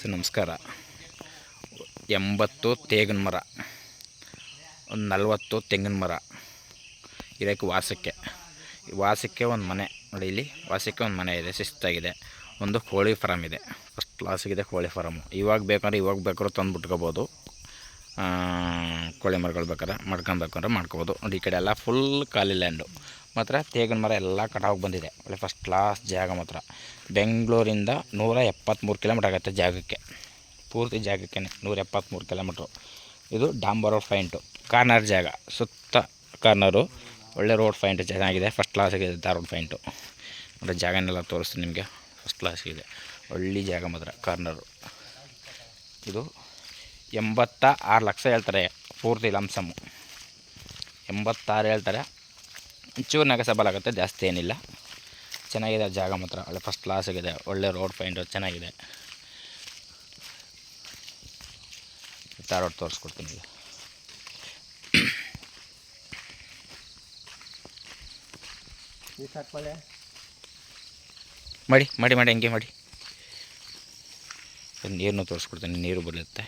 So ನಮಸ್ಕಾರ. 80 ತೇಗಿನ ಮರ, ಒಂದು 40 ತೆಂಗಿನ ಮರ ಇದಕ್ಕೆ ವಾಸಕ್ಕೆ ಒಂದು ಮನೆ ನೋಡಿ. ಇಲ್ಲಿ ವಾಸಕ್ಕೆ ಒಂದು ಮನೆ ಇದೆ, ಶಿಸ್ತಾಗಿದೆ. ಒಂದು ಕೋಳಿ ಫಾರಮ್ ಇದೆ, ಫಸ್ಟ್ ಕ್ಲಾಸಿಗಿದೆ ಕೋಳಿ ಫಾರಮು. ಇವಾಗ ಬೇಕಾದ್ರೆ ತಂದು ಬಿಟ್ಕೋಬೋದು. ಕೋಳಿ ಮರಗಳು ಬೇಕಾದ್ರೆ ಮಾಡ್ಕೊಬೇಕಂದ್ರೆ ಮಾಡ್ಕೋಬೋದು. ನೋಡಿ ಈ ಕಡೆ ಎಲ್ಲ ಫುಲ್ ಖಾಲಿ ಲ್ಯಾಂಡು. ಮಾತ್ರ ತೇಗಿನ ಮರ ಎಲ್ಲ ಕಟಾವು ಬಂದಿದೆ. ಒಳ್ಳೆ ಫಸ್ಟ್ ಕ್ಲಾಸ್ ಜಾಗ. ಮಾತ್ರ ಬೆಂಗಳೂರಿಂದ 173 ಕಿಲೋಮೀಟ್ರ್ ಆಗುತ್ತೆ ಜಾಗಕ್ಕೆ, ಪೂರ್ತಿ ಜಾಗಕ್ಕೆ 173 ಕಿಲೋಮೀಟ್ರು. ಇದು ಡಾಂಬರ್ ರೋಡ್ ಪಾಯಿಂಟು, ಕಾರ್ನರ್ ಜಾಗ, ಸುತ್ತ ಕಾರ್ನರು. ಒಳ್ಳೆ ರೋಡ್ ಪಾಯಿಂಟ್ ಚೆನ್ನಾಗಿದೆ, ಫಸ್ಟ್ ಕ್ಲಾಸಾಗಿದೆ. ರೋಡ್ ಪಾಯಿಂಟು ಅಂದರೆ ಜಾಗನೆಲ್ಲ ತೋರಿಸ್ತೀನಿ ನಿಮಗೆ. ಫಸ್ಟ್ ಕ್ಲಾಸಾಗಿದೆ, ಒಳ್ಳೆ ಜಾಗ ಮಾತ್ರ ಕಾರ್ನರು. ಇದು 86 ಲಕ್ಷ ಹೇಳ್ತಾರೆ, ಪೂರ್ತಿ ಲಂಸಮ್ಮು 86 ಹೇಳ್ತಾರೆ. ಚೂರು ನಗಸಬಲ್ ಆಗುತ್ತೆ, ಜಾಸ್ತಿ ಏನಿಲ್ಲ. ಚೆನ್ನಾಗಿದೆ ಜಾಗ ಮಾತ್ರ, ಒಳ್ಳೆ ಫಸ್ಟ್ ಕ್ಲಾಸಾಗಿದೆ. ಒಳ್ಳೆ ರೋಡ್ ಪಾಯಿಂಟು ಚೆನ್ನಾಗಿದೆ. ರೋಡ್ ತೋರಿಸ್ಕೊಡ್ತೀನಿ ಈಗ. ಮಾಡಿ ಹಂಗೆ ಮಾಡಿ. ನೀರನ್ನು ತೋರಿಸ್ಕೊಡ್ತೀನಿ, ನೀರು ಬರುತ್ತೆ.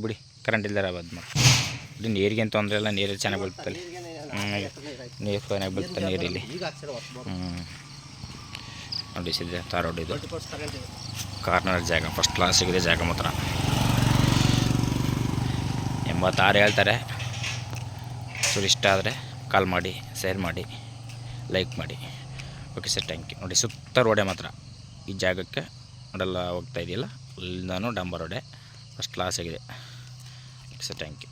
ಬಿಡಿ ಕರೆಂಟ್ ಇಲ್ದಾರ ಅದು ಮಾಡಿ. ನೀರಿಗೇನು ತೊಂದರೆ ಇಲ್ಲ, ನೀರು ಚೆನ್ನಾಗಿ ಬೀಳ್ತಲ್ಲಿ. ನೀರು ಚೆನ್ನಾಗಿ ಬೀಳ್ತದೆ ನೀರಿಲ್ಲಿ. ನೋಡಿ ಸಿದ್ದೆ ರೋಡ್ ಇದು, ಕಾರ್ನರ್ ಜಾಗ, ಫಸ್ಟ್ ಕ್ಲಾಸ್ ಸಿಗಿದೆ ಜಾಗ ಮಾತ್ರ. 86 ಹೇಳ್ತಾರೆ. ಸೊ ಇಷ್ಟ ಆದರೆ ಕಾಲ್ ಮಾಡಿ, ಶೇರ್ ಮಾಡಿ, ಲೈಕ್ ಮಾಡಿ. Okay sir, thank you. ನೋಡಿ ಸುತ್ತ ರೋಡೆ ಮಾತ್ರ ಈ ಜಾಗಕ್ಕೆ ನೋಡೆಲ್ಲ ಹೋಗ್ತಾ ಇದೆಯಲ್ಲ, ಅಲ್ಲಿಂದನೂ ಡಾಂಬರ್ ರೋಡೆ, ಫಸ್ಟ್ ಕ್ಲಾಸ್ ಆಗಿದೆ. Okay sir, thank you.